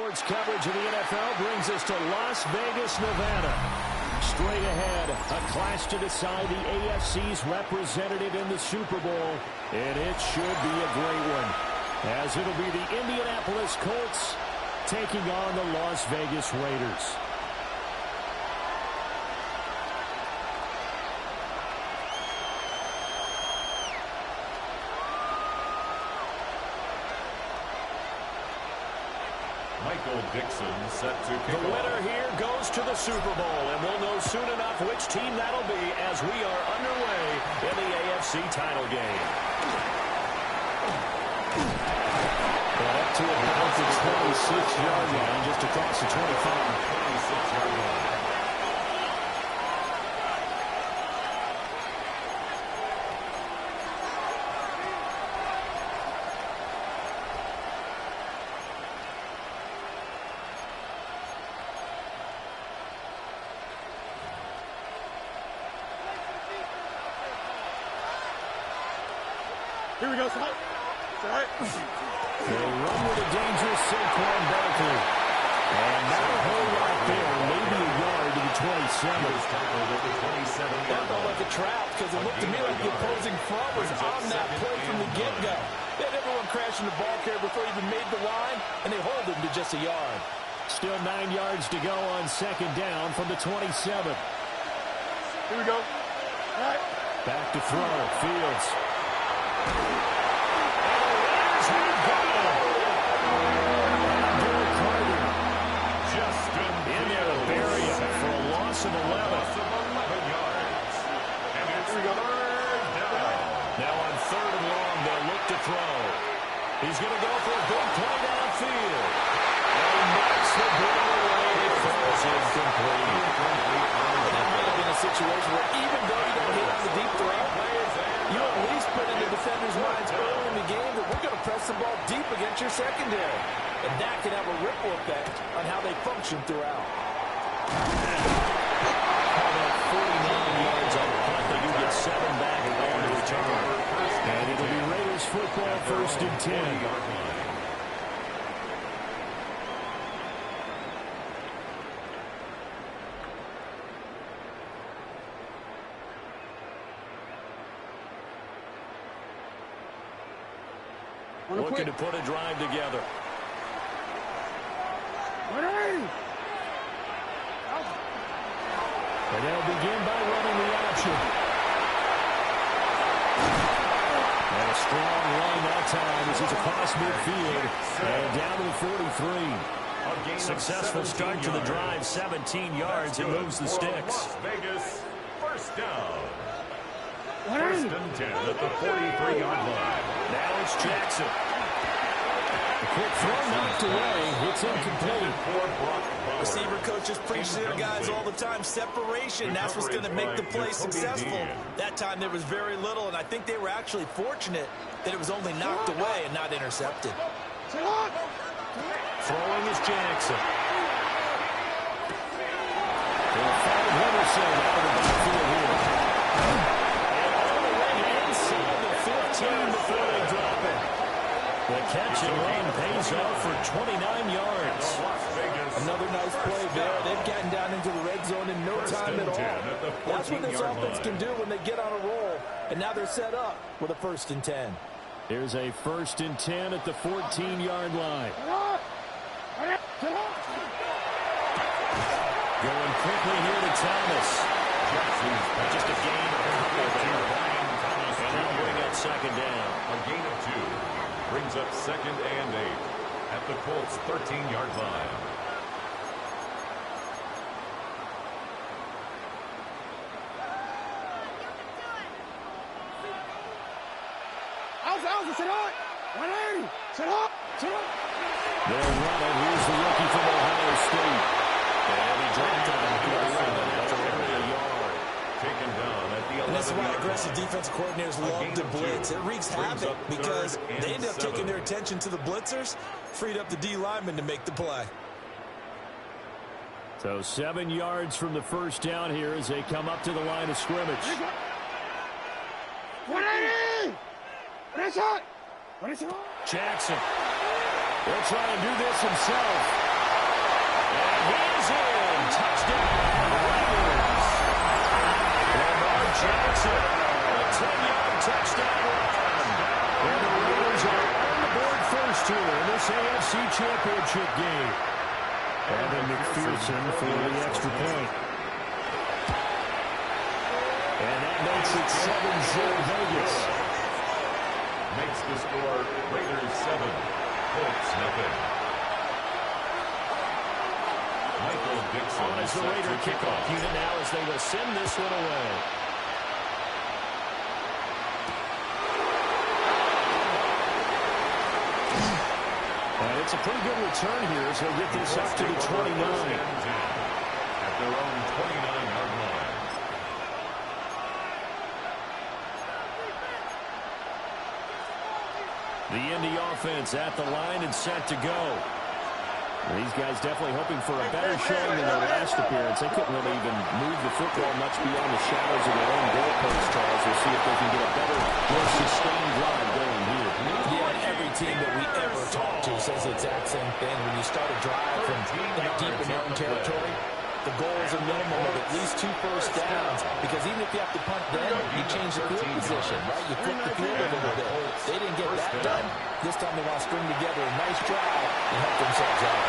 Sports coverage of the NFL brings us to Las Vegas, Nevada. Straight ahead, a clash to decide the AFC's representative in the Super Bowl, and it should be a great one, as it'll be the Indianapolis Colts taking on the Las Vegas Raiders. Dixon set to kick The winner here goes to the Super Bowl, and we'll know soon enough which team that'll be as we are underway in the AFC title game. Well, up to about the 26-yard line, just across the 25. 26-yard line. Here we go, son. It's all right. They run with a dangerous Saquon Barkley. And not a whole lot there. Maybe a yard to the 27. That felt like a trap because it looked to me like the opposing front was on that play from the get-go. They had everyone crashing the ball carrier before he even made the line, and they hold him to just a yard. Still 9 yards to go on second down from the 27. Here we go. All right. Back to throw. Fields. Justin in there to bury him for a loss of 11. yards. And it's third down. Now on third and long, they'll look to throw. He's going to go for a big play downfield. And he knocks the ball away. It falls incomplete. That might have been a situation where even though you don't hit on the deep throw, you at least put in the defender's minds early in the game that we're going to press the ball deep against your secondary. And that can have a ripple effect on how they function throughout. About 49 yards on the punt. They do get 7 back on the return. And it'll be Raiders football, first and 10. Looking to put a drive together. And they'll begin by running the option. And a strong run that time as he's across midfield. And down to the 43. Successful start to the drive, 17 yards, and moves the sticks. Las Vegas, first down. First and 10 at the 43-yard line. Now it's Jackson. The quick throw knocked away. It's incomplete. Receiver coaches preach to their guys all the time. Separation, that's what's going to make the play successful. That time there was very little, and I think they were actually fortunate that it was only knocked away and not intercepted. Throwing is Jackson. They'll find Henderson out of the backfield here. And all the way inside the 15 before they drop it. The catch and run pays off for 29 yards. Another nice play there. They've gotten down into the red zone in no time at all. That's what this offense can do when they get on a roll. And now they're set up with a first and 10. Here's a first and 10 at the 14-yard line. Going quickly here to Thomas. Just a gain of a couple there. And that'll bring up second down. A gain of 2 brings up second and 8 at the Colts' 13-yard line. They'll run it. Here's the rookie from Ohio State. And he dropped it after a run. That's only a yard. Taken down at the 11-yard line. And that's why aggressive defensive coordinators love to blitz. It wreaks havoc because they end up taking their attention to the blitzers, freed up the D lineman to make the play. So 7 yards from the first down here as they come up to the line of scrimmage. 180! What is it? Jackson will try and do this himself. in. Touchdown, Raiders. Lamar Jackson, a 10-yard touchdown run. And the Raiders are on the board first here in this AFC Championship game. Evan McPherson for the extra point. And that makes it 7-0 Vegas. Makes the score Raiders 7, Colts nothing. Michael Dixon On as the Raider kickoff unit now as they will send this one away. And it's a pretty good return here as they'll get this up to the 29. At their own 29-yard line. The Indy offense at the line and set to go. These guys definitely hoping for a better showing than their last appearance. They couldn't really even move the football much beyond the shadows of their own goalpost, Charles. We'll see if they can get a better, more sustained drive going here. Yeah, every team that we ever talk to says the exact same thing. When you start a drive from that deep in your own territory, the goal is a minimum of at least 2 first downs, because even if you have to punt then, you change the field position, right? You flip the field a little bit. They didn't get that done. This time they want to string together a nice drive and help themselves out.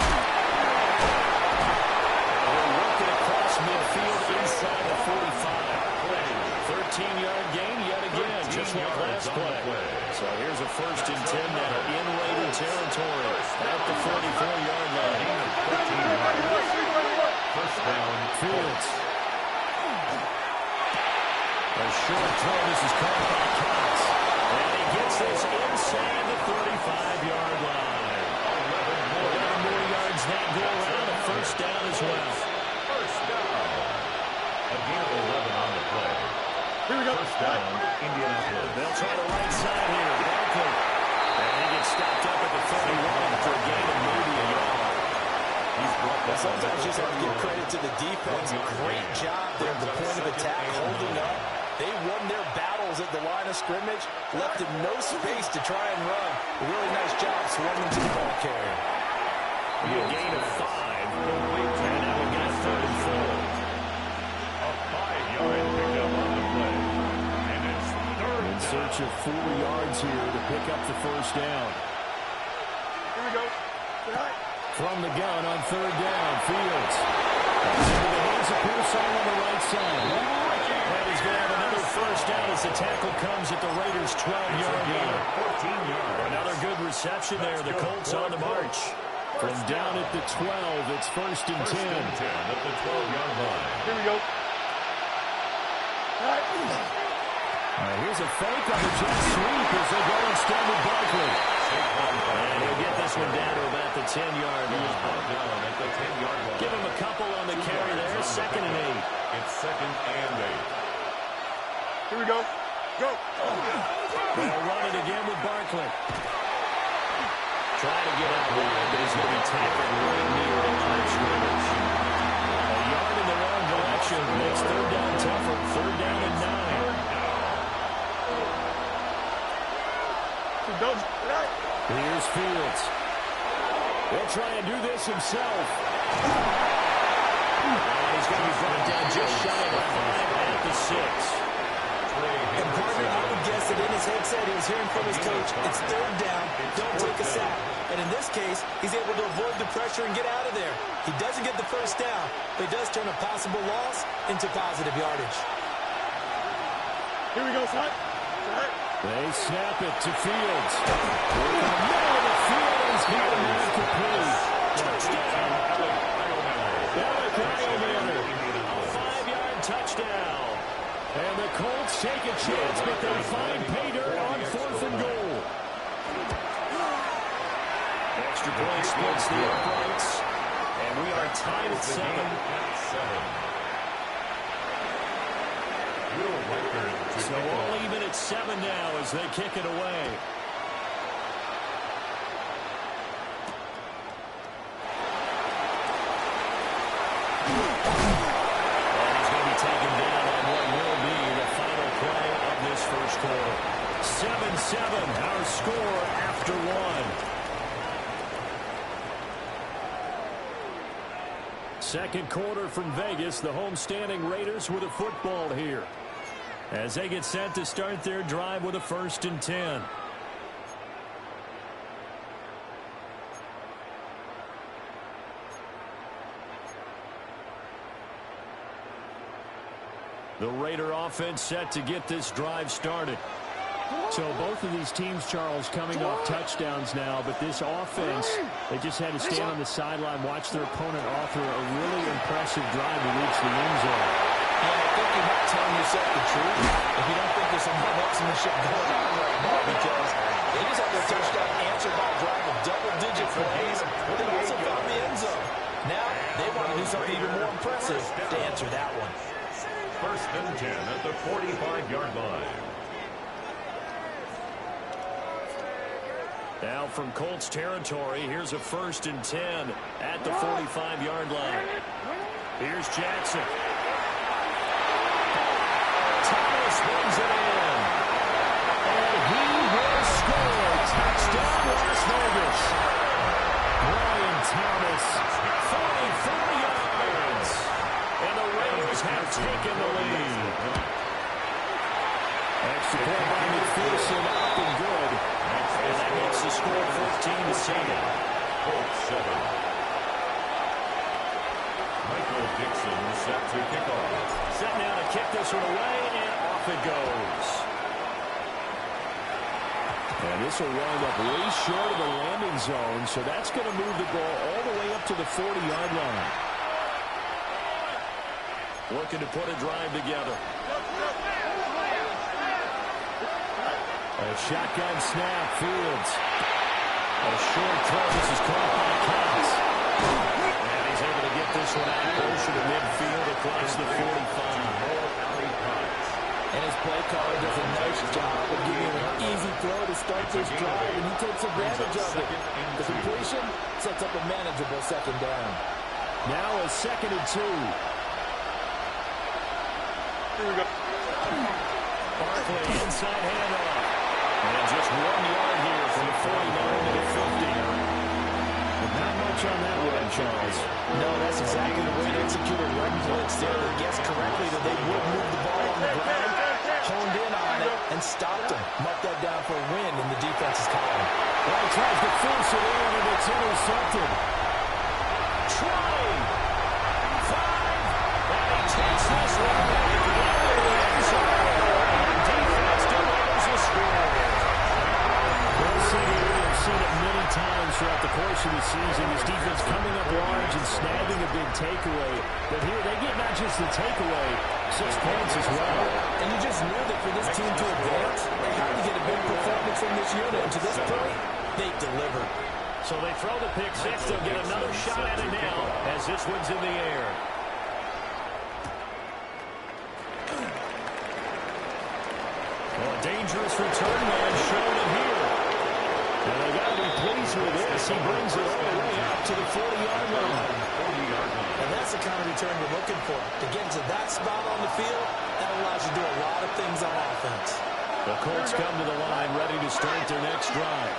They're working across midfield inside the 45. 13-yard gain yet again, just like last play. So here's a 1st and 10 now in Raider territory at the 44-yard line. First down, Fields. A short throw. This is caught by Cox. And he gets this inside the 35-yard line. 11 more yards that go around. A 1st down as well. First down. A gain of 11 on the play. Here we go. First down, Indianapolis. They'll try the right side here. Barkley. And he gets stopped up at the 31 for a gain of maybe a yard. Sometimes you just have to give credit to the defense. Great job there at the point of attack, holding up. They won their battles at the line of scrimmage, left them no space to try and run. A really nice job swarming to the ball carrier. A gain of 5. And now we've got 3rd and 4. A 5-yard pickup on the play. And it's third In search of 4 yards here to pick up the 1st down. Here we go. From the gun on 3rd down, Fields. Into the hands of Pearson on the right side. And he's going to have another 1st down as the tackle comes at the Raiders' 12-yard line. 14 yards. Another good reception there. The Colts on the march. From down at the 12, it's 1st and 10. First and 10 at the 12-yard line. Here we go. Here's a fake on the jet sweep as they go instead with Barkley. And he'll get this one down to about the 10-yard line. At the 10-yard line. Give him a couple on the carry there. 2nd and 8. It's 2nd and 8. Here we go. Go. They'll run it again with Barkley. Trying to get out wide, but he's going to be tackled right near the line of scrimmage. A yard in the wrong direction makes 3rd down tougher. 3rd down and 9. Here's Fields. He'll try and do this himself. And he's going to be brought down just shy of 5 at the 6. And partner, I would guess that in his headset he was hearing from his coach, it's 3rd down, don't take a sack. And in this case, he's able to avoid the pressure and get out of there. He doesn't get the 1st down, but he does turn a possible loss into positive yardage. Here we go, son. They snap it to Fields. In the middle of the field, he's got a man complete. Touchdown. Alec Ryan, a 5-yard touchdown. And the Colts take a chance, but they find pay dirt on 4th and goal. Extra point splits the uprights, and we are tied at 7. So all even at 7 now as they kick it away. And he's going to be taken down on what will be the final play of this 1st quarter. 7-7, our score after 1. Second quarter from Vegas. The home-standing Raiders with a football here, as they get set to start their drive with a 1st and 10. The Raider offense set to get this drive started. So both of these teams, Charles, coming off touchdowns now, but this offense, they just had to stand on the sideline, watch their opponent author a really impressive drive to reach the end zone. And I think you're not telling yourself the truth if you don't think there's some marksmanship going on right now, because they just had their touchdown answered by a drive of double-digit plays, but they also found the end zone. Now they want to do something even more impressive to answer that one. 1st and 10 at the 45-yard line. Now from Colts territory, here's a 1st and 10 at the 45-yard line. Here's Jackson. Thomas brings it in. And he will score. Touchdown, Las Vegas. Brian Thomas, 44 yards. And the Raiders have taken the lead. Extra point by McPherson, up and good. And that makes the score 14-7. Colts 7. Michael Dixon set to kick off. Set now to kick this one away, and off it goes. And this will wind up way short of the landing zone, so that's going to move the ball all the way up to the 40-yard line. Looking to put a drive together. A shotgun snap, Fields. A short throw, this is caught by Cox. And he's able to get this one out closer to midfield across the 45. And his play caller does a nice job of giving him an easy throw to start this drive, and he takes advantage of it. The completion sets up a manageable 2nd down. Now a 2nd and 2. Here we go. Barkley inside handoff. And just 1 yard here from the 49 to the 50. But not much on that run, Charles. No, that's exactly the way to execute a run blitz there. They guessed correctly that they would move the ball on the ground, honed in on it, and stopped him. Mark that down for a win in the defense's column. Well, he tries to force it in, and it's intercepted. Trying. 5. And he takes this one back into the end zone. Defense delivers a score. Well, CD, we have seen it many times throughout the course of the season. This defense coming up large and snagging a big takeaway. But here they get not just the takeaway, 6 points as well. And you just knew that for this team to advance, they had to get a big performance from this unit. And to this point, they delivered. So they throw the pick 6. They'll get another shot at it now as this one's in the air. Well, a dangerous return man shown in here. And they got to be pleased with this. He brings it all the way out to the 40-yard line. And that's the kind of return you're looking for. To get into that spot on the field, that allows you to do a lot of things on offense. The Colts come to the line ready to start their next drive.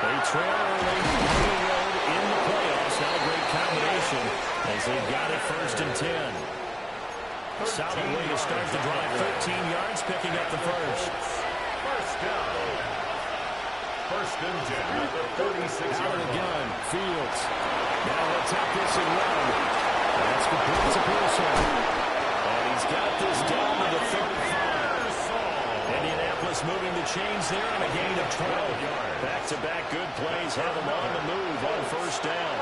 They trail early on the road in the playoffs. Not a great combination as they've got it 1st and 10. Solid way to start the drive. 13 yards, picking up the first. 1st down. 1st and 10 at the 46-yard Out of the line. gun, Fields. Now he'll take this and run. That's complete to Pearson. And he's got this down to the 35. Indianapolis moving the chains there on a gain of 12. Back-to-back good plays have him on the move on 1st down.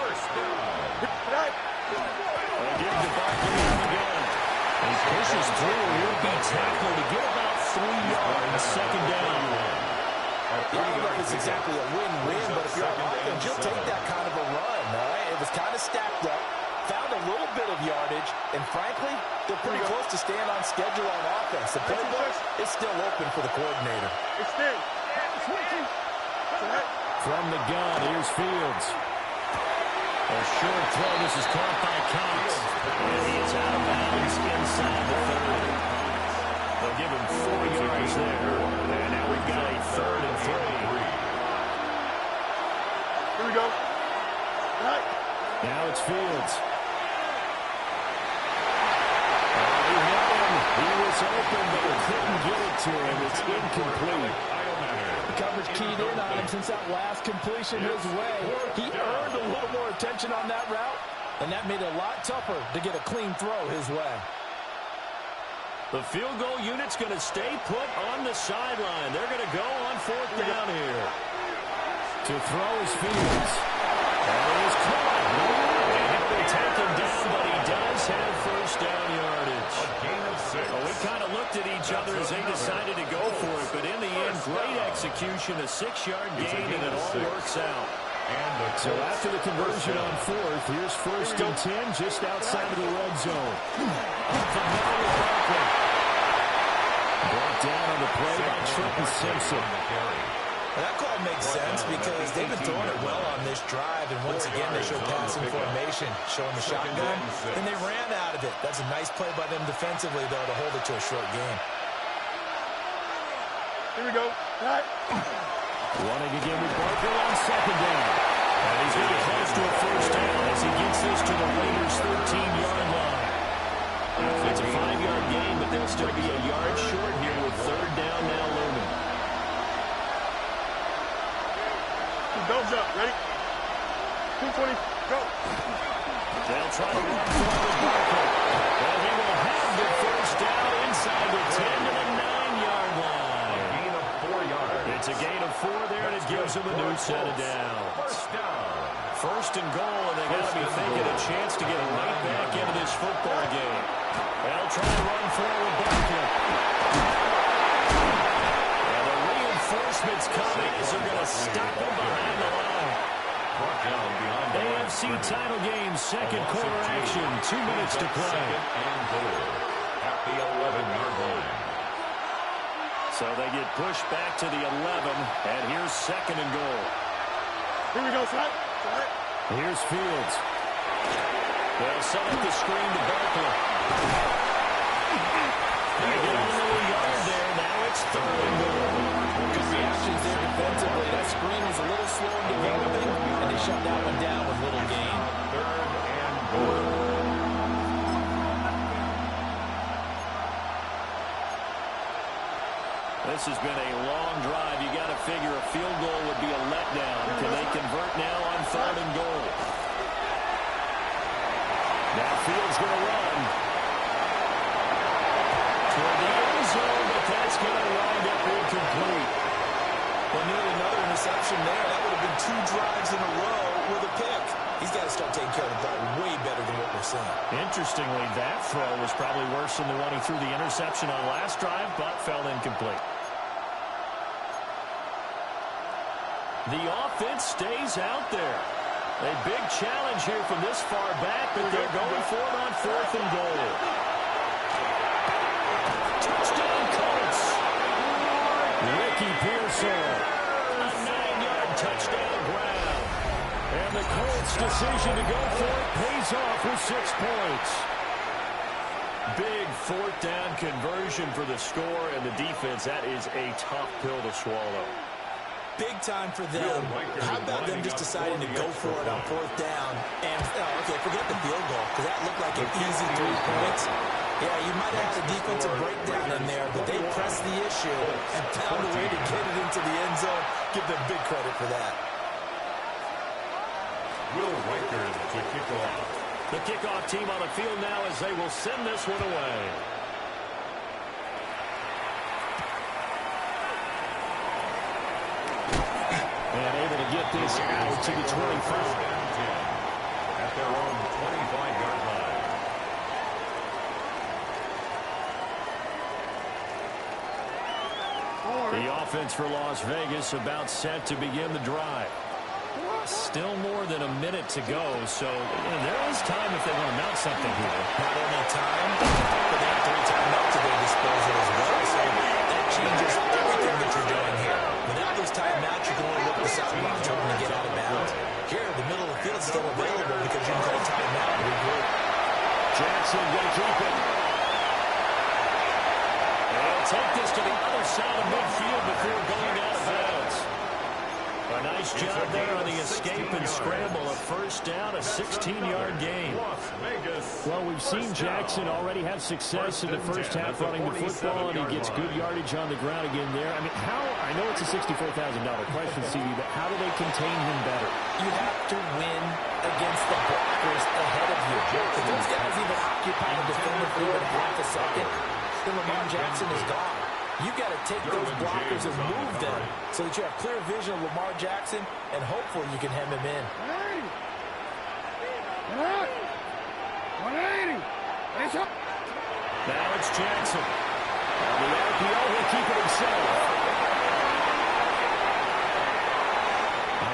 They give to Barkley on the gun. He pushes through. He'll be tackled to get about 3 yards. 2nd down. I don't know if it's exactly a win-win, but if you're on offense, you'll take that kind of a run, all right? It was kind of stacked up, found a little bit of yardage, and frankly, they're pretty close to staying on schedule on offense. The playbook is still open for the coordinator. From the gun, here's Fields. A short throw. This is caught by Cox. And he is out of bounds inside the 30. They'll give him 4 yards there. And now we've got a 3rd and 3. Here we go. Now it's Fields. open, but couldn't get it to him. It's incomplete. The coverage keyed in on him since that last completion his way. He earned a little more attention on that route, and that made it a lot tougher to get a clean throw his way. The field goal unit's going to stay put on the sideline. They're going to go on 4th down here. To throw is Fields. That is caught. They take him down, but he does have first down yardage. A gain of 6. Well, we kind of looked at each other as they decided to go for it, but in the end, great execution, a 6-yard gain, and it all works out. So after the conversion on 4th, here's 1st and 10 just outside of the red zone. Up the middle with Barkley. Brought down on the play by Trenton Simpson. That call makes sense because they've been throwing it well on this drive, and once again they show passing formation, showing the shotgun, and they ran out of it. That's a nice play by them defensively, though, to hold it to a short game. Here we go. All right. Running again with Barkley on 2nd down. And he's going to get close to a first down as he gets this to the Raiders' 13-yard line. It's a 5-yard gain, but they'll still be a yard short here with 3rd down now looming. Dogs up. Ready? 220. Go. They'll try to run forward Barkley. Well, he will have the first down inside the 10 to the 9-yard line. A gain of 4 yards. It's a gain of 4 there, and it gives them a new set of downs. First down. 1st and goal, and they got to be thinking a chance to get right back into this football game. They'll try to run forward Barkley. And the reinforcements coming as they're going to stop him behind the line. Brought down behind the AFC title game, 2nd quarter action, 2 minutes to play. 2nd and goal at the 11-yard line. So they get pushed back to the 11, and here's 2nd and goal. Here we go, Slide. Here's Fields. They'll set up the screen to Barkley. They get only a yard there. Now it's 3rd and goal. Good reactions there defensively. That screen was a little slow in developing, and they shut that one down with little gain. 3rd and goal. This has been a long drive. You got to figure a field goal would be a letdown. Can they convert now on 3rd and goal? Now Fields going to run toward the end zone, but that's going to wind up incomplete. Well, nearly another interception there. That would have been 2 drives in a row with a pick. He's got to start taking care of the ball way better than what we're seeing. Interestingly, that throw was probably worse than the one he threw the interception on last drive, but fell incomplete. The offense stays out there. A big challenge here from this far back, but they're going for it on 4th and goal. Touchdown, Colts. Ricky Pearsall. A 9-yard touchdown grab. And the Colts' decision to go for it pays off with 6 points. Big 4th down conversion for the score, and the defense, that is a tough pill to swallow. Big time for them. How about them just deciding to go for it on 4th down? And, okay, forget the field goal, because that looked like an easy 3 points. Yeah, you might have had a defensive breakdown in there, but they pressed the issue and found a way to get it into the end zone. Give them big credit for that. Will Riker to kick off. The kickoff team on the field now as they will send this one away. And able to get this out to the 25. At their own 25-yard line. The offense for Las Vegas about set to begin the drive. Still more than a minute to go, so there is time if they want to mount something here. Not only time, but they have 3 timeouts at their disposal as well, so that changes everything that you're doing here. Without those timeouts, you can only look at the sidelines hoping to get out of bounds. Here, the middle of the field is still available because you can call timeout and regroup. Jackson going to keep it. They'll take this to the other side of midfield before going out of bounds. A nice job there on the escape and scramble. A first down, a 16-yard gain. Well, we've seen Jackson already have success in the first half running the football, and he gets good yardage on the ground again there. I mean, I know it's a $64,000 question, CD, but how do they contain him better? You have to win against the blockers ahead of you. If those guys even occupy the defender for even half a second, then Lamar Jackson is gone. You've got to take those blockers and move them so that you have clear vision of Lamar Jackson, and hopefully you can hem him in. Now it's Jackson. On the RPO, he'll keep it himself.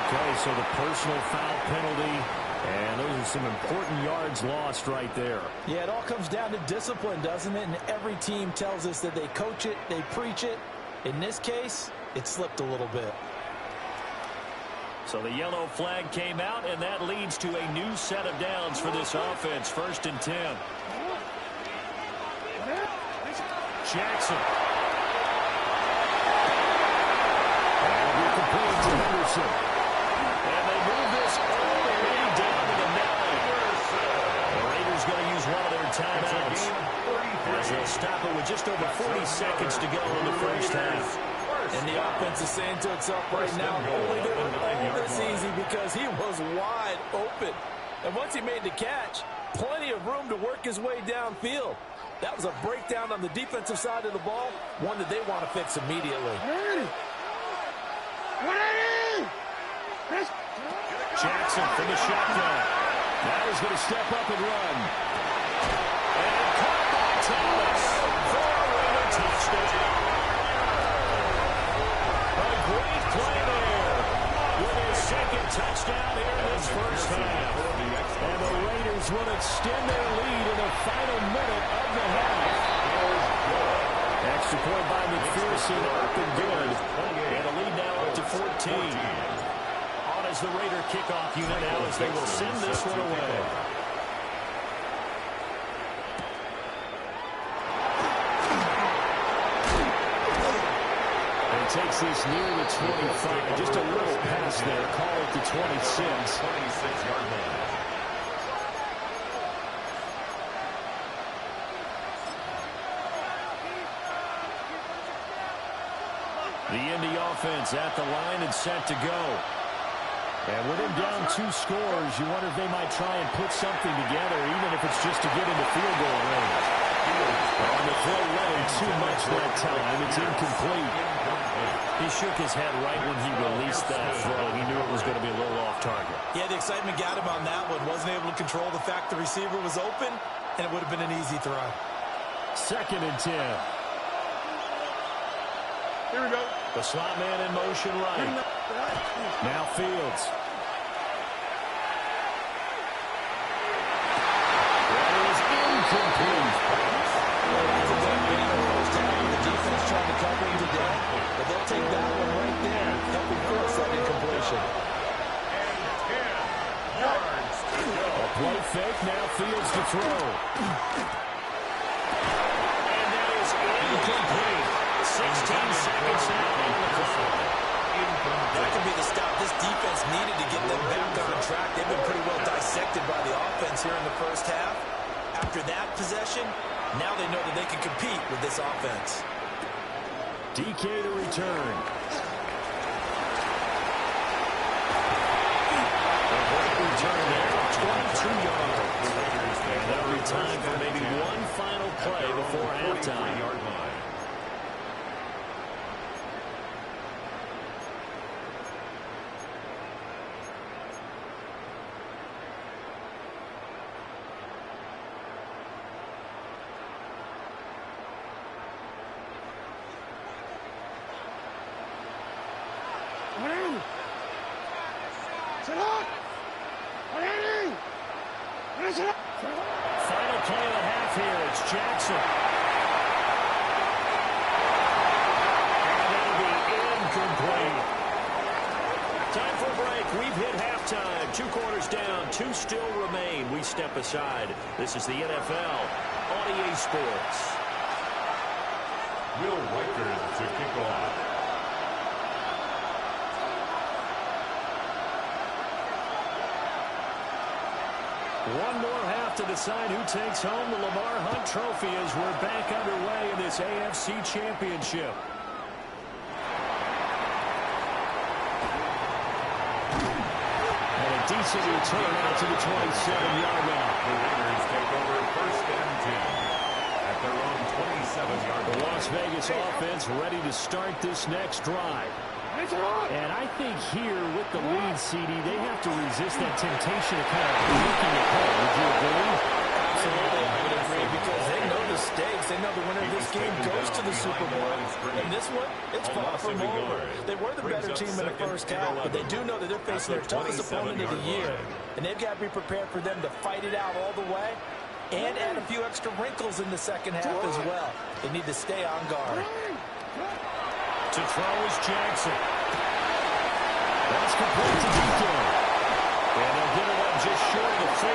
Okay, so the personal foul penalty, and those are some important yards lost right there. Yeah, it all comes down to discipline, doesn't it? And every team tells us that they coach it, they preach it. In this case, it slipped a little bit. So the yellow flag came out, and that leads to a new set of downs for this offense. 1st and 10. Jackson. That'll be complete to Henderson. And they move this all the way down to the 9. The Raiders going to use one of their timeouts, as they'll stop it with just over 40 seconds to go in the first half. And the offense is saying to itself right now, only doing all this easy because he was wide open. And once he made the catch, plenty of room to work his way downfield. That was a breakdown on the defensive side of the ball, one that they want to fix immediately. Jackson from the shotgun. Now he's going to step up and run. And caught by Thomas for a Raider touchdown. A great play there with his 2nd touchdown here in this first half. And the Raiders will extend their lead in the final minute of the half. Extra point by McPherson, up and good. And the lead now up to 14. On as the Raider kickoff unit now as they will send this one away. And takes this near the 25. Just a little pass there. Call it the 26. 26-yard line. The Indy offense at the line and set to go. And with him down 2 scores, you wonder if they might try and put something together, even if it's just to get into field goal range. On the throw running too much that time. It's incomplete. He shook his head right when he released that throw. He knew it was going to be a little off target. Yeah, the excitement got him on that one. Wasn't able to control the fact the receiver was open, and it would have been an easy throw. 2nd and 10. Here we go. The slot man in motion right. Now Fields. That is incomplete. That's a good game. The defense trying to cover him today, but they'll take that one right there, helping force that incompletion. A play fake. Now Fields to throw. And that is incomplete. 16 seconds now on the clock. That could be the stop this defense needed to get them back on track. They've been pretty well dissected by the offense here in the first half. After that possession, now they know that they can compete with this offense. DK to return. A great return there, 22 yards. And that'll be time for maybe one final play before halftime. Final play of the half here. It's Jackson. And that'll be incomplete. Time for a break. We've hit halftime. 2 quarters down. 2 still remain. We step aside. This is the NFL on EA Sports. Will Riker to kick off. One more half to decide who takes home the Lamar Hunt Trophy as we're back underway in this AFC Championship. And a decent return out to the 27-yard line. The Raiders take over first and 10 at their own 27-yard line. The Las Vegas offense ready to start this next drive. And I think here with the lead, CD, they have to resist that temptation of kind of looking ahead. Would you agree? Absolutely, I would agree, because they know the stakes. They know the winner of this game goes to the Super Bowl. And this one, it's far from over. They were the better team in the first half, but they do know that they're facing their toughest opponent of the year. And they've got to be prepared for them to fight it out all the way and add a few extra wrinkles in the second half as well. They need to stay on guard. To throw is Jackson. That's complete to DK. And they'll give it up just short of the 45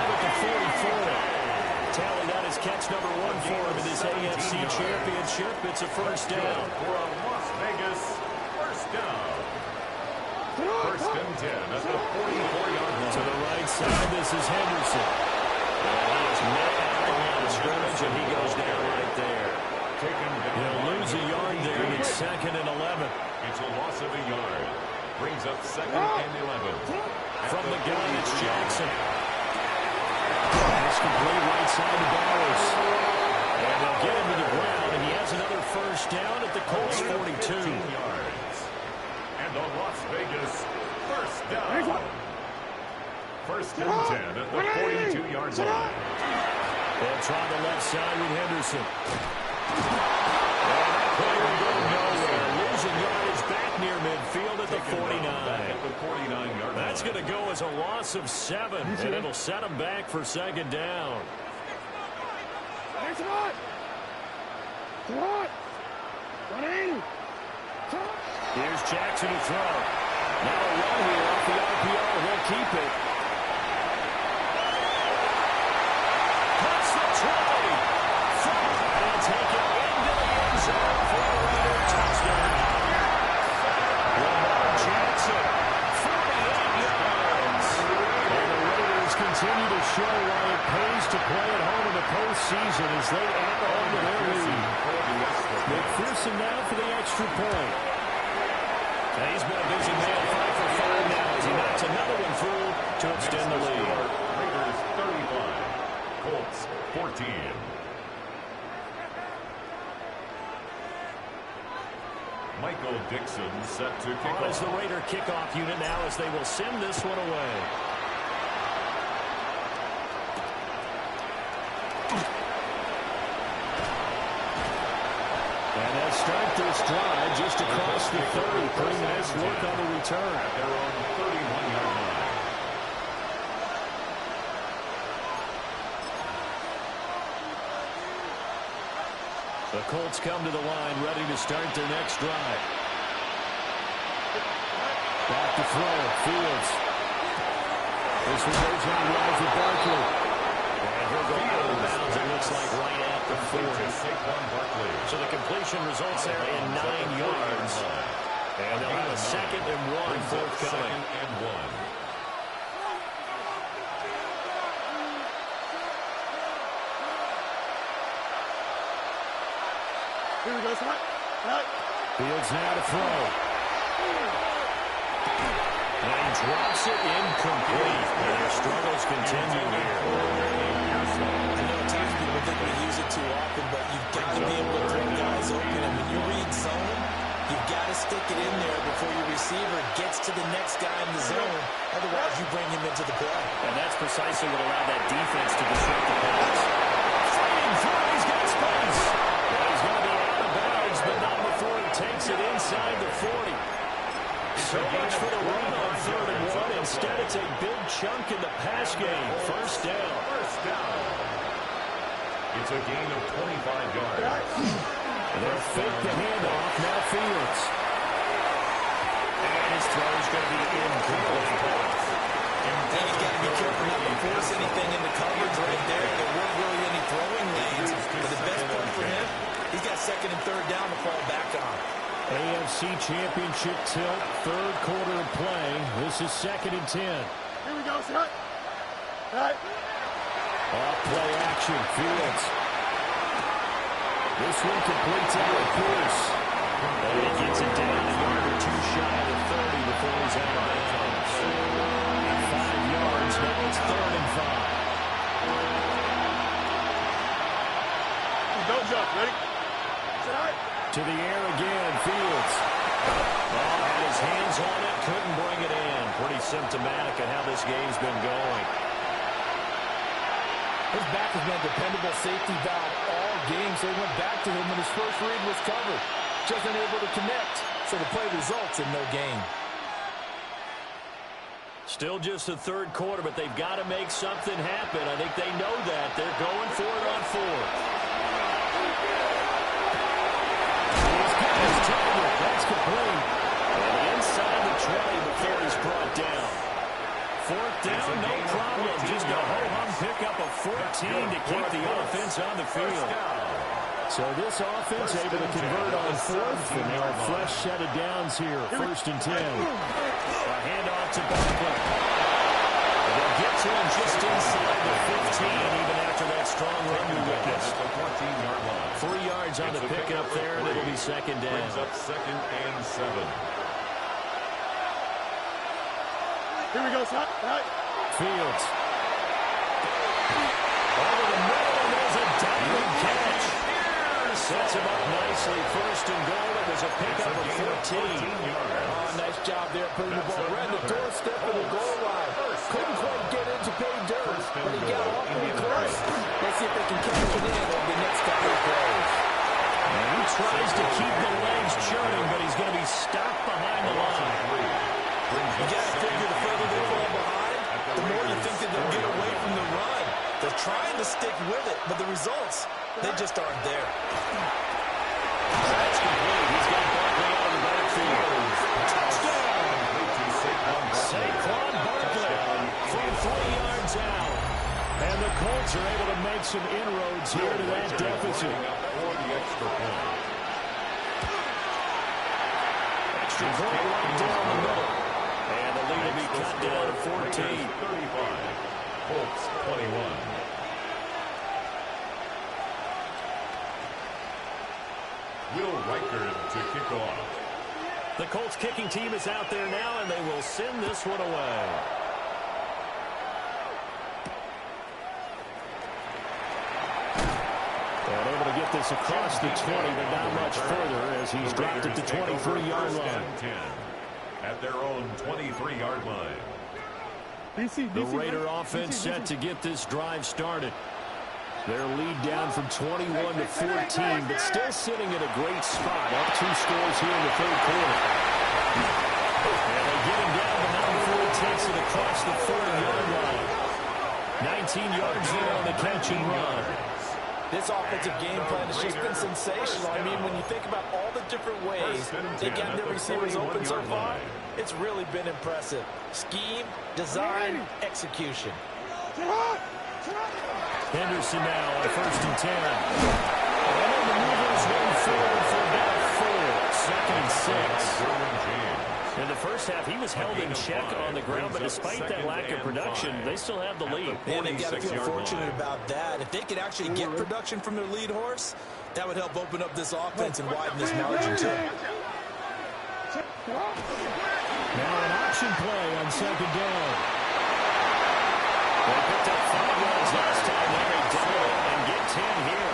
at the 44. Tally that is catch number 1 for him in this AFC Championship. It's a first down. For a Las Vegas first down. First and 10 at the 44-yard line. To the right side, this is Henderson. And he is met out of the line of scrimmage, and he goes down right there. He'll lose a yard there, and it's second and 11. It's a loss of a yard. Brings up second and 11. From the gun, it's Jackson. Pass complete right side to Bowers. And they'll get him to the ground, and he has another first down at the Colts 42. Yards. And the Las Vegas first down. First and 10 at the 42-yard line. They'll try the left side with Henderson. And that player going nowhere. Losing yardage back near midfield at the 49. That's going to go as a loss of 7, and it'll set them back for second down. Here's Jackson to throw. Now a run here off the RPO. He'll keep it. Cuts the try. And take it into the end zone for a Raider touchdown. Lamar Jackson, 48 yards. And the Raiders continue to show why it pays to play at home in the postseason as they add on to their lead. McPherson now for the extra point. And he's been a busy man, 5 for 5 now as he knocks another one through to extend the lead. Raiders 35, Colts 14. Michael Dixon set to kick On off. as the Raider kickoff unit now as they will send this one away. And they'll start this drive just across the 30. Pretty nice look on the return. At their own 31-yard line. The Colts come to the line ready to start their next drive. Back to throw. Fields. This one goes on right for Barkley. And he'll go out of bounds, it looks like right at the 40. So the completion results there in 9 yards. And they'll have a second and 1 forthcoming. Second and 1. Here we go, Scott. Fields now to throw. And he drops it incomplete. And their struggles continue here. I know at times people think we use it too often, but you've got to be able to bring guys open. And when you read zone, you've got to stick it in there before your receiver gets to the next guy in the zone. Otherwise, you bring him into the play. And that's precisely what allowed that defense to disrupt the pass. Fighting through, he's got space. Well, he's going to be out of bounds, but not before he takes it inside the 40. So much for the run on 3rd and 1. Instead, it's a big chunk in the pass game. First down. First down. It's a gain of 25 yards. And they'll fake the handoff. Now Fields. And his throw is going to be incomplete. And he's got to be careful not to force anything into coverage right there. There weren't really any throwing lanes. But the best part for him, he's got 2nd and 3rd down to fall back on. AFC Championship tilt, 3rd quarter of play. This is 2nd and 10. Here we go, Scott. All right. Play action, Fields. This one completes out of course. And he gets it down a yard or two shy of the 30 before he's out of bounds. 5 yards, now it's 3rd and 5. Don't jump, ready? To the air again, Fields. Had his hands on it, couldn't bring it in. Pretty symptomatic of how this game's been going. His back has been a dependable safety valve all game, so he went back to him when his first read was covered. Just unable to connect, so the play results in no gain. Still just the 3rd quarter, but they've got to make something happen. I think they know that. They're going for it on 4th. That's complete. And inside the 20 before he's brought down. 4th down, no problem. Just a ho-hum pickup of 14 to keep the offense on the field. So this offense able to convert on 4th, and now a fresh set of downs here. 1st and 10. A handoff to Barkley. They'll get to him just inside the 15, even after that strong run we witnessed. 3 yards on the pickup there, and it'll be 2nd down. Brings up 2nd and 7. Here we go, son. Fields. Over the middle, and there's a diving catch. Sets him up nicely. 1st and goal. It was a pickup of 14. Nice job there putting the ball right in the doorstep of the goal line. Couldn't quite get in to pay dirt, but he got awfully close. Let's see if they can catch it in over the next couple of plays. And he tries to keep the legs churning, but he's going to be stopped behind the line. You got to figure the further they fall behind, the more you think that they'll get away from the run. They're trying to stick with it, but the results, they just aren't there. That's complete. He's got Barkley out of the backfield. Touchdown! Saquon Barkley from 3 yards out. And the Colts are able to make some inroads here to that deficit. Extra point right down the middle. And the lead will be cut down to 14. 35. Colts 21. Will Riker to kick off. The Colts kicking team is out there now, and they will send this one away. And able to get this across the 20, but not much further as he's dropped it to 23-yard line. 10 at their own 23-yard line. The Raider offense set to get this drive started. Their lead down from 21 to 14, but still sitting in a great spot. Up 2 scores here in the 3rd quarter. And they get him down, but now before he takes it across the 40-yard line. 19 yards there on the catch and run. This offensive game plan has just been sensational. I mean, when you think about all the different ways they got their receivers open so far, it's really been impressive. Scheme, design, execution. Henderson now on 1st and 10. And the maneuvers run forward for about 4. 2nd and 6. In the first half, he was held in check on the ground, but despite that lack of production, they still have the lead. And they got to feel fortunate about that. If they could actually get production from their lead horse, that would help open up this offense and widen this margin too. Now an option play on 2nd down. They picked up 5 yards last time. Now they double it and get 10 here.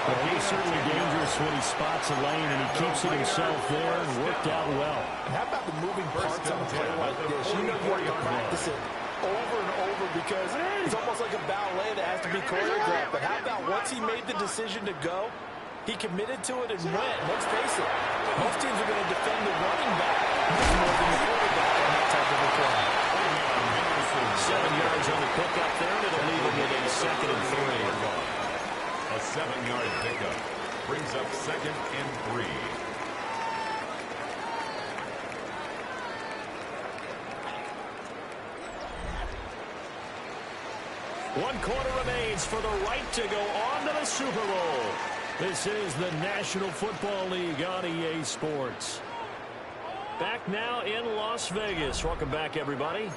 But he's certainly dangerous when he spots a lane, and he keeps it himself there and worked out well. And how about the moving parts on a play like this? You know you have to practice it over and over because it's almost like a ballet that has to be choreographed. But how about once he made the decision to go, he committed to it and went. Let's face it, most teams are going to defend the running back much more than the quarterback on that type of a play. 7 yards on the pickup there, and it'll leave him with a 2nd and 3. A 7-yard pickup brings up 2nd and 3. One quarter remains for the right to go on to the Super Bowl. This is the National Football League on EA Sports. Back now in Las Vegas. Welcome back, everybody.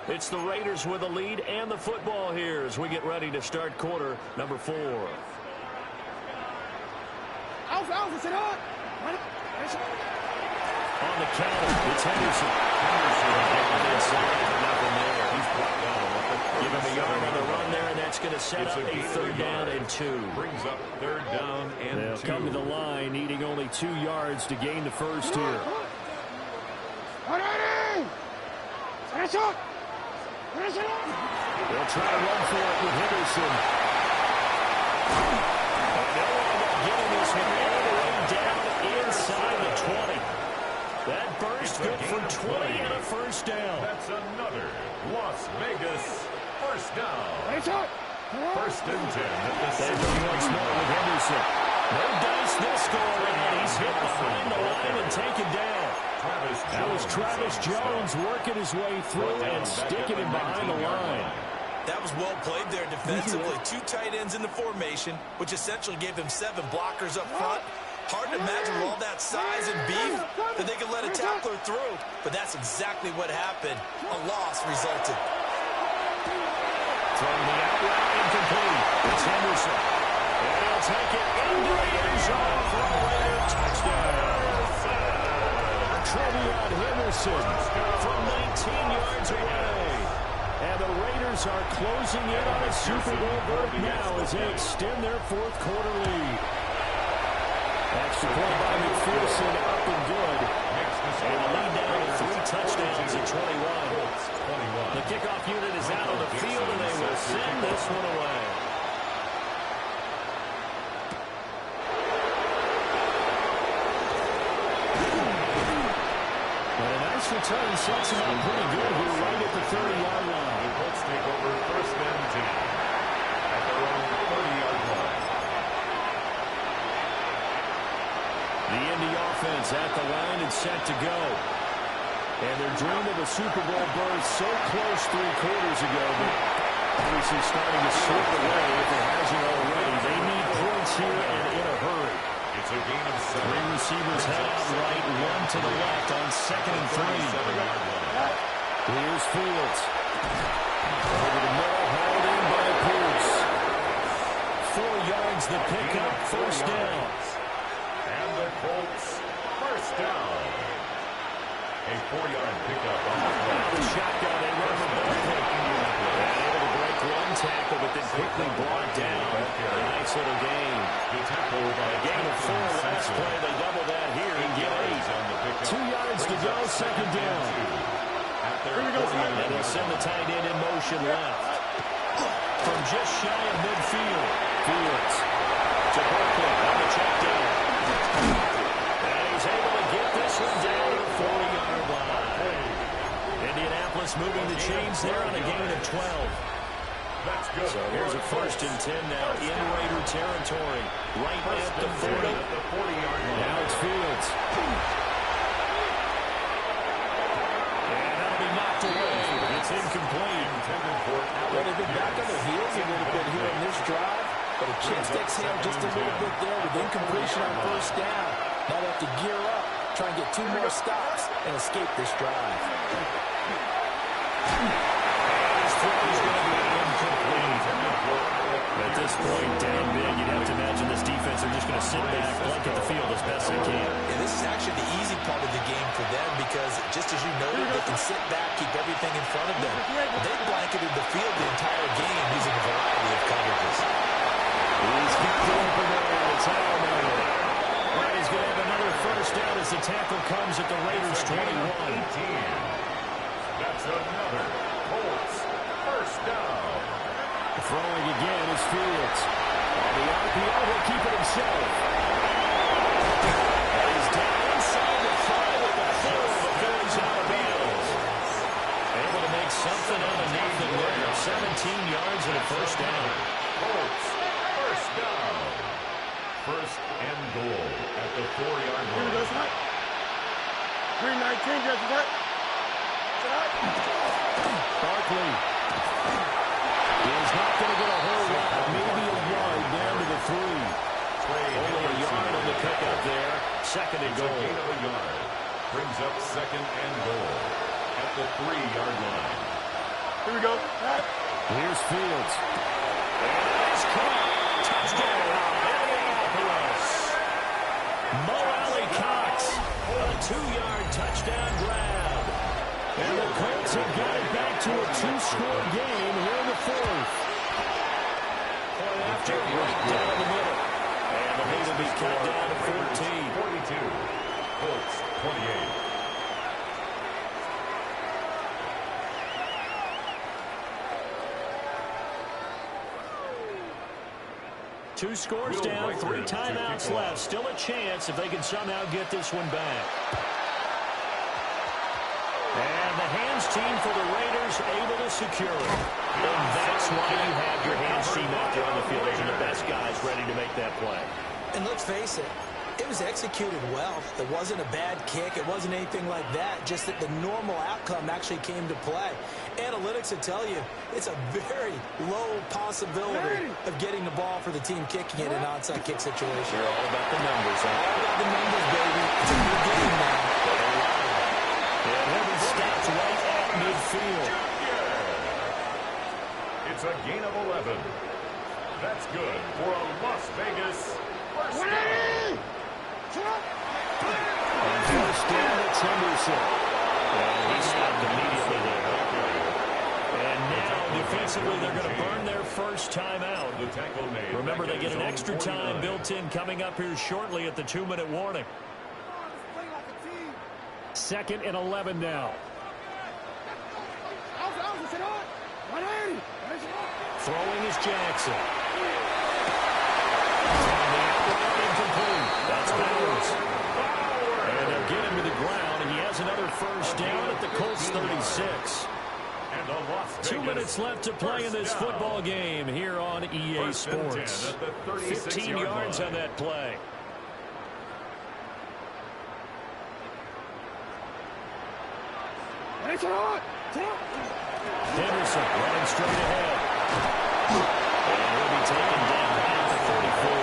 It's the Raiders with the lead and the football here as we get ready to start quarter number 4. On the counter, it's Henderson. Nothing there. He's brought down. Give him a yard on the run there, and that's going to set up a 3rd down and 2. Brings up 3rd down and 2. They'll come to the line, needing only 2 yards to gain the first here. They'll try to run for it with Henderson. And they'll end up getting this one all the way down inside the 20. That burst good for 20 and a 1st down. That's another Las Vegas 1st down. 1st and 10 at the 6. Once more with Henderson. No dice this go around. He's hit behind the line and taken down. That was Travis Jones working his way through and sticking him behind the line. That was well played there defensively. 2 tight ends in the formation, which essentially gave them 7 blockers up front. Hard to imagine with all that size and beef that they could let a tackler through. But that's exactly what happened. A loss resulted. Throwing the out route incomplete. It's Henderson. And he'll take it into the end zone for a Raider touchdown. Trevion Henderson from 19 yards away. And the Raiders are closing in on a Super Bowl berth now as they extend their 4th quarter lead. Extra point by McPherson, up and good. And the lead down to 3 touchdowns at 21. The kickoff unit is out on the field, and they will send this one away. Return sets him up pretty good here right at the 30-yard line. The Colts take over 1st and 10 at their own 30-yard line. The Indy offense at the line and set to go. And their dream of a Super Bowl berth so close 3 quarters ago, but obviously starting to slip away if it hasn't already. They need points here and in a hurry. It's a gain of 7. 3 receivers head out right, 1 to the left on 2nd and 3. Here's Fields. Over the middle, hauled in by Pierce. 4 yards the pickup, 1st down. And the Colts 1st down. A 4-yard pickup on the shotgun. They run the ball pick. Able to break 1 tackle, but then quickly brought down. A nice little gain. A gain of 4 last play. They double that here and get 8. 2 yards to go, 2nd down. And they'll send the tight end in motion left. From just shy of midfield. Fields to Berkeley on the check down. And he's able to get this one down to the 40-yard line. Indianapolis moving the chains there on a gain of 12. That's good. So here's a 1st and 10 now in Raider territory. Right at the 40. Now it's Fields. And that'll be knocked away. It's incomplete. Well, they've been back on their heels a little bit here in this drive, but a chance to exhale just a little bit there with incompletion on 1st down. Now they have to gear up, try and get 2 more stops, and escape this drive. His throw is going to be incomplete. At this point, down big, you'd have to imagine this defense are just going to sit back, blanket the field as best they can. And this is actually the easy part of the game for them because, just as you noted, they can sit back, keep everything in front of them. They blanketed the field the entire game using a variety of coverages. He's got it open there. It's Almeida. And he's going to have another 1st down as the tackle comes at the Raiders' 21. That's another Colts 1st down. Throwing again is Fields. On the RPO, he'll keep it himself. And he's down inside the 5 with the full, but goes out of bounds. Able to make something out of nothing there. 17 yards and a 1st down. Colts 1st down. 1st and goal at the 4-yard line. 319, Jesse, what? Barkley is not going to get a whole lot, maybe a yard down to the 3. Only a yard on the pickup there. 2nd and goal. Gain of a yard. Brings up 2nd and goal at the 3-yard line. Here we go. Here's Fields. It's caught. Touchdown, Indianapolis. Mo Alley-Cox, a 2-yard touchdown grab. And the Colts have got it back to a 2-score game here in the fourth. Point after, right down the middle. And the lead will be cut down to 14. 42. Colts 28. Two scores down, 3 timeouts left. Still a chance if they can somehow get this one back. And the hands team for the Raiders able to secure it. And that's why you have your hands team out there on the field. Those are the best guys ready to make that play. And let's face it, it was executed well. It wasn't a bad kick. It wasn't anything like that. Just that the normal outcome actually came to play. Analytics will tell you it's a very low possibility of getting the ball for the team kicking it in an onside kick situation. They're all about the numbers, huh? All about the numbers, baby. It's a good game now. And he'll be stopped right at midfield. It's a gain of 11. That's good for a Las Vegas first down. On first down, it's Henderson. And he stopped immediately there. And now, defensively, they're going to burn their first time out. The tackle made. Remember, they get an extra time 49. built in coming up here shortly at the 2-minute warning. 2nd and 11 now. Throwing is Jackson. Incomplete. That's Bowers. And they'll get him to the ground, and he has another first down at the Colts 36. And a Las Vegas 2 minutes left to play in this football game here on EA Sports. 15 yards on that play. Henderson running straight ahead. And he'll be taken down at the 34.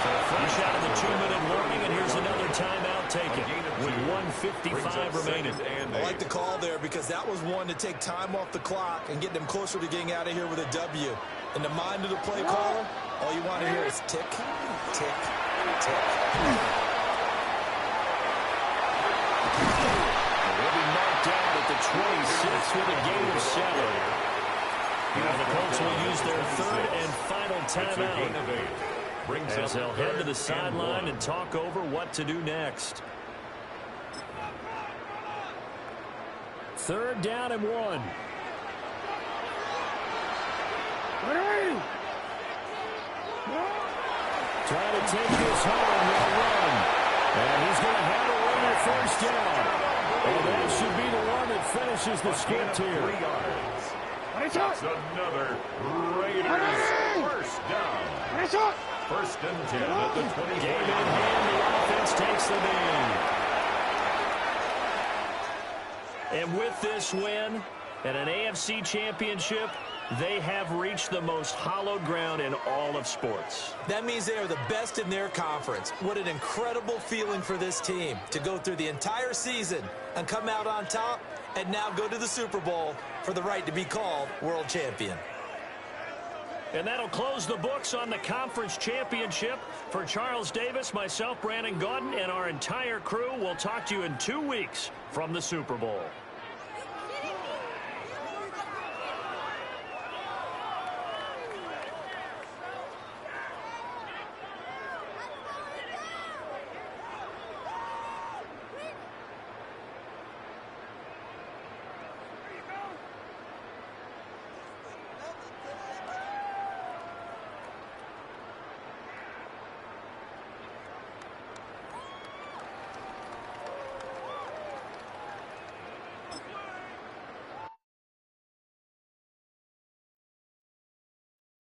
So fresh out of the 2-minute warning, and here's another timeout taken with 1:55 remaining. I like the call there because that was one to take time off the clock and get them closer to getting out of here with a W. In the mind of the play caller, all you want to hear is tick, tick, tick. They'll be marked down at the 26 with a gain of 7. Now the Colts will use their 3rd and final timeout as they'll head to the sideline and talk over what to do next. 3rd down and 1. Trying to take this home, they'll run. And he's going to have a runner first down. And that should be the one that finishes the script here. 3 yards. That's another Raiders first down. 1st and 10 at the 24. Game in hand, the offense takes the lead. And with this win and an AFC championship, they have reached the most hallowed ground in all of sports. That means they are the best in their conference. What an incredible feeling for this team to go through the entire season and come out on top and now go to the Super Bowl for the right to be called world champion. And that'll close the books on the conference championship. For Charles Davis, myself, Brandon Gaudin, and our entire crew, we'll talk to you in 2 weeks from the Super Bowl.